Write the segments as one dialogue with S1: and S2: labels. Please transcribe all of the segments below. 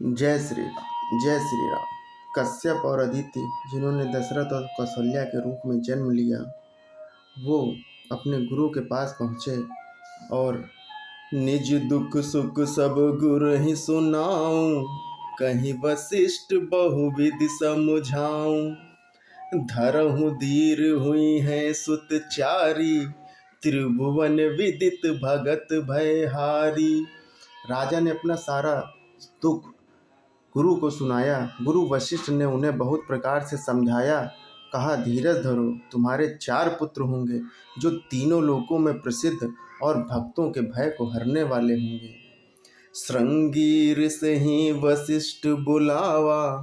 S1: जय श्री राम। जय श्री राम। कश्यप और अदिति जिन्होंने दशरथ और कौशल्या के रूप में जन्म लिया, वो अपने गुरु के पास पहुँचे और निज दुख सुख सब गुरु ही सुनाऊं, कहीं वशिष्ठ बहुविधि समझाऊं। धरहु धीर हुई है सुत चारी, त्रिभुवन विदित भगत भयहारी। राजा ने अपना सारा दुख गुरु को सुनाया। गुरु वशिष्ठ ने उन्हें बहुत प्रकार से समझाया। कहा, धीरज धरो, तुम्हारे 4 पुत्र होंगे जो तीनों लोकों में प्रसिद्ध और भक्तों के भय को हरने वाले होंगे। श्रृंगीर से ही वशिष्ठ बुलावा,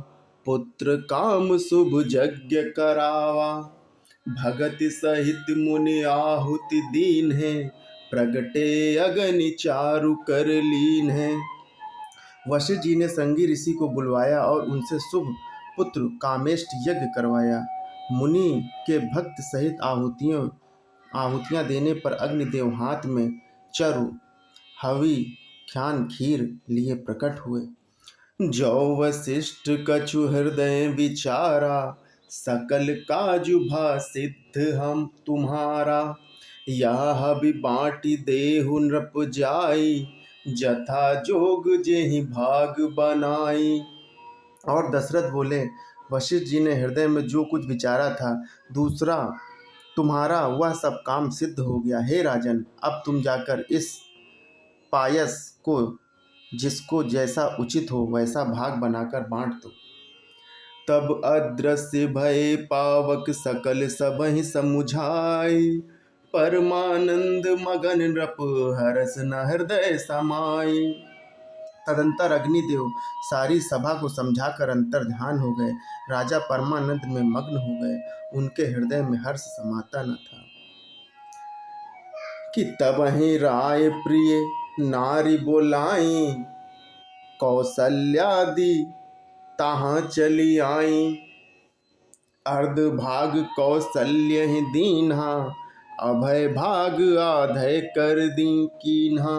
S1: पुत्र काम शुभ यज्ञ करावा। भगत सहित मुनि आहुति दीन है, प्रगटे अग्नि चारु कर लीन है। वशिष्ठ जी ने संगी ऋषि को बुलवाया और उनसे शुभ पुत्र कामेष्ट यज्ञ करवाया। मुनि के भक्त सहित आहुतियां देने पर अग्निदेव हाथ में चरु हवि ख्यान खीर लिए प्रकट हुए। जो वशिष्ठ कछु हृदय विचारा, सकल काजु भा सिद्ध हम तुम्हारा। यह भी बाटी देहु नृप जाई, जथा जोग जेहि भाग बनाई। और दशरथ बोले, वशिष्ठ जी ने हृदय में जो कुछ विचारा था, दूसरा तुम्हारा वह सब काम सिद्ध हो गया। हे राजन, अब तुम जाकर इस पायस को जिसको जैसा उचित हो वैसा भाग बनाकर बांट दो। तब अदृश्य भय पावक सकल सबहि समुझाई, परमानंद मगन नृप हरस न हृदय समाई। तदंतर अग्निदेव सारी सभा को समझाकर अंतर ध्यान हो गए। राजा परमानंद में मग्न हो गए। उनके हृदय में हर्ष समाता न था। कि तब ही राय प्रिय नारी बोलाई, कौशल्यादि तहाँ चली आई। अर्ध भाग कौशल्य ही दीन्हा, अभय भाग आधय कर दी कीन्हा।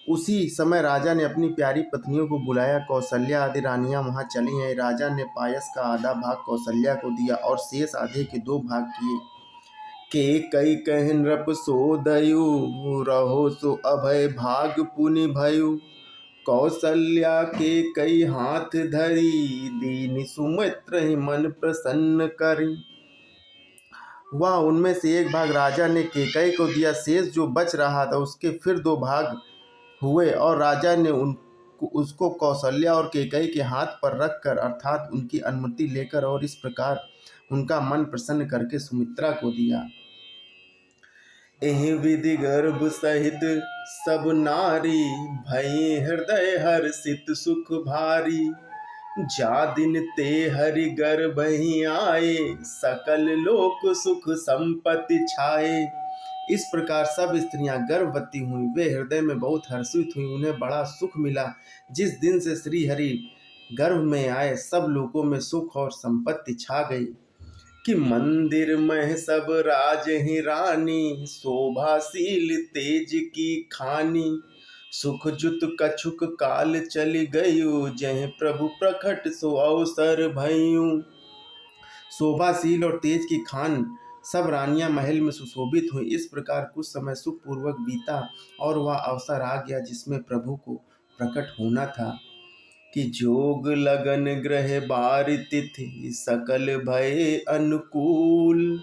S1: उसी समय राजा ने अपनी प्यारी पत्नियों को बुलाया। कौशल्या आदि रानियां वहां चली आई। राजा ने पायस का आधा भाग कौशल्या को दिया और शेष आधे के 2 भाग किए। के कई कह नृप सो दयु, रहो सो अभय भाग पुनि भयु। कौशल्या के कई हाथ धरी, दीन सुमित्र ही मन प्रसन्न करी। वह उनमें से 1 भाग राजा ने केकई को दिया। शेष जो बच रहा था उसके फिर 2 भाग हुए और राजा ने उसको कौशल्या और केकई के हाथ पर रखकर, अर्थात उनकी अनुमति लेकर, और इस प्रकार उनका मन प्रसन्न करके सुमित्रा को दिया। एहि विधि गर्भ सहित सब नारी, भई हृदय हर्षित सुख भारी। जा दिन ते हरि गर्भ ही आए, सकल लोक सुख संपत्ति छाए। इस प्रकार सब स्त्रियां गर्भवती हुई। वे हृदय में बहुत हर्षित हुई। उन्हें बड़ा सुख मिला। जिस दिन से श्री हरि गर्भ में आए, सब लोगों में सुख और संपत्ति छा गई। कि मंदिर में सब राज ही रानी, शोभाशील तेज की खानी। सुख जुत कछुक काल चली गयु, जय प्रभु प्रकट सो अवसर भयु। शोभाशील और तेज की खान सब रानियां महल में सुशोभित हुई। इस प्रकार कुछ समय सुखपूर्वक बीता और वह अवसर आ गया जिसमें प्रभु को प्रकट होना था। कि जोग लगन ग्रह बार तिथि, सकल भय अनुकूल।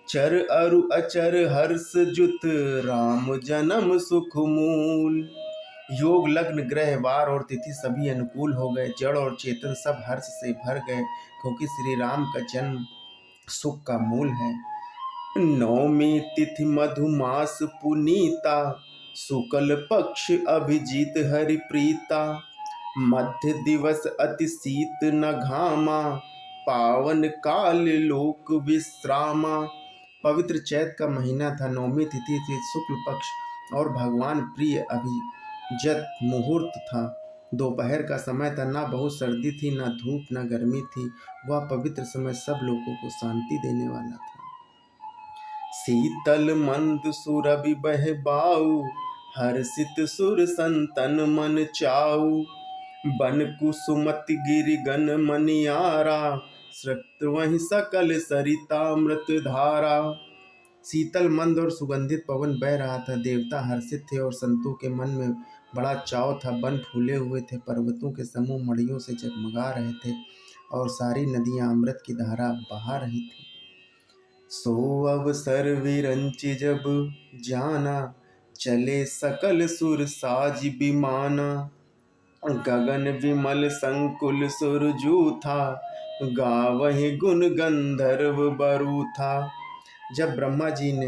S1: चर अरु अचर हर्ष जुत, राम जन्म सुख मूल। योग लग्न ग्रह वार और तिथि सभी अनुकूल हो गए। जड़ और चेतन सब हर्ष से भर गए, क्योंकि श्री राम का जन्म सुख का मूल है। नवमी तिथि मधुमास पुनीता, शुक्ल पक्ष अभिजीत हरि प्रीता। मध्य दिवस अति शीत न घामा, पावन काल लोक विश्रामा। पवित्र चैत का महीना था। नवमी तिथि थी, शुक्ल पक्ष और भगवान प्रिय अभिजत मुहूर्त था। दोपहर का समय था। ना बहुत सर्दी थी, ना धूप, ना गर्मी थी। वह पवित्र समय सब लोगों को शांति देने वाला था। शीतल मंद सुरभि बह बाऊ, हर्षित सुर संतन मन चाऊ। बन कुसुमति गिरि गन मनियारा, सृत वहीं सकल सरितामृत धारा। शीतल मंद और सुगंधित पवन बह रहा था। देवता हर्षित थे और संतों के मन में बड़ा चाव था। वन फूले हुए थे, पर्वतों के समूह मड़ियों से जगमगा रहे थे और सारी नदियां अमृत की धारा बहा रही थी। सो अवसर विरंचि जब जाना, चले सकल सुर साज विमाना। गगन विमल संकुल सुरजू था, गावहि गुण गंधर्व बरू था। जब ब्रह्मा जी ने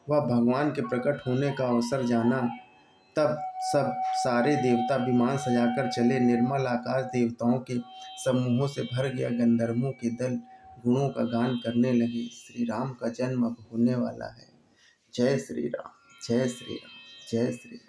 S1: वह भगवान के प्रकट होने का अवसर जाना, तब सब सारे देवता विमान सजाकर चले। निर्मल आकाश देवताओं के समूहों से भर गया। गंधर्वों के दल गुणों का गान करने लगे। श्री राम का जन्म अब होने वाला है। जय श्री राम, जय श्री राम, जय श्री राम।